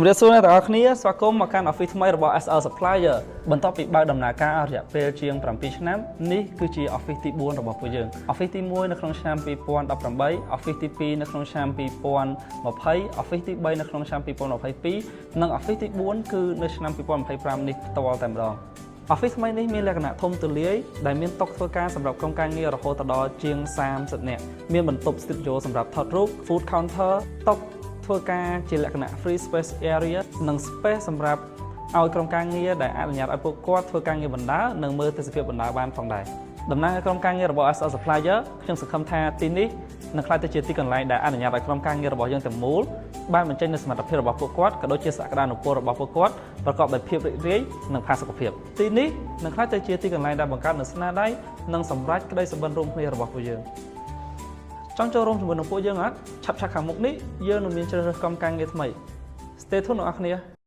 ជំរាបសួរអ្នកទាំងអស់គ្នាស្វាគមន៍មកកាន់ Office ថ្មីរបស់ SL Supplier បន្ទាប់ពីបើកដំណើរការរយៈពេលជាង7ឆ្នាំនេះគឺជា Office ទី4របស់ពួកយើង Office ទី1នៅក្នុងឆ្នាំ2018 Office ទី2នៅក្នុងឆ្នាំ2020 Office ទី3នៅក្នុងឆ្នាំ2022និង Office ទី4គឺនៅឆ្នាំ2025នេះផ្ទាល់តែម្ដង Office ថ្មីនេះមានលក្ខណៈធំទូលាយដែលមានតុធ្វើការសម្រាប់ក្រុមការងាររហូតដល់ជាង30នាក់មានបន្ទប់ Studio សម្រាប់ថតរូប Food Counter តុធ្វើការជាលក្ខណៈ Free Space Area និង Space សម្រាប់ឲ្យក្រុមការងារដែលអនុញ្ញាតឲ្យពួកគាត់ធ្វើការងារបណ្ដើរនិងមើលទេសភាពបណ្ដើរបានផងដែរតំណាងឲ្យក្រុមការងាររបស់ SL Supplier ខ្ញុំសង្ឃឹមថាទីនេះនឹងក្លាយទៅជាទីកន្លែងដែលអនុញ្ញាតឲ្យក្រុមការងាររបស់យើងទាំងមូលបានបញ្ចេញនូវសមត្ថភាពរបស់ពួកគាត់ក៏ដូចជាសក្តានុពលរបស់ពួកគាត់ប្រកបដោយភាពរីករាយនិងផាសុកភាពទីនេះនឹងក្លាយទៅជាទីកន្លែងដែលបង្កើតនូវស្នាដៃនិងសម្រេចក្តីសុបិនរួមគ្នារបស់ពួកយើងចង់ចូលរួមជាមួយនឹងពួកយើងអត់ឆាប់ខាងមុខនេះយើងនឹងមានជ្រើសរើសក្រុមការងារថ្មី Stay tuned អ្នកនរគ្នា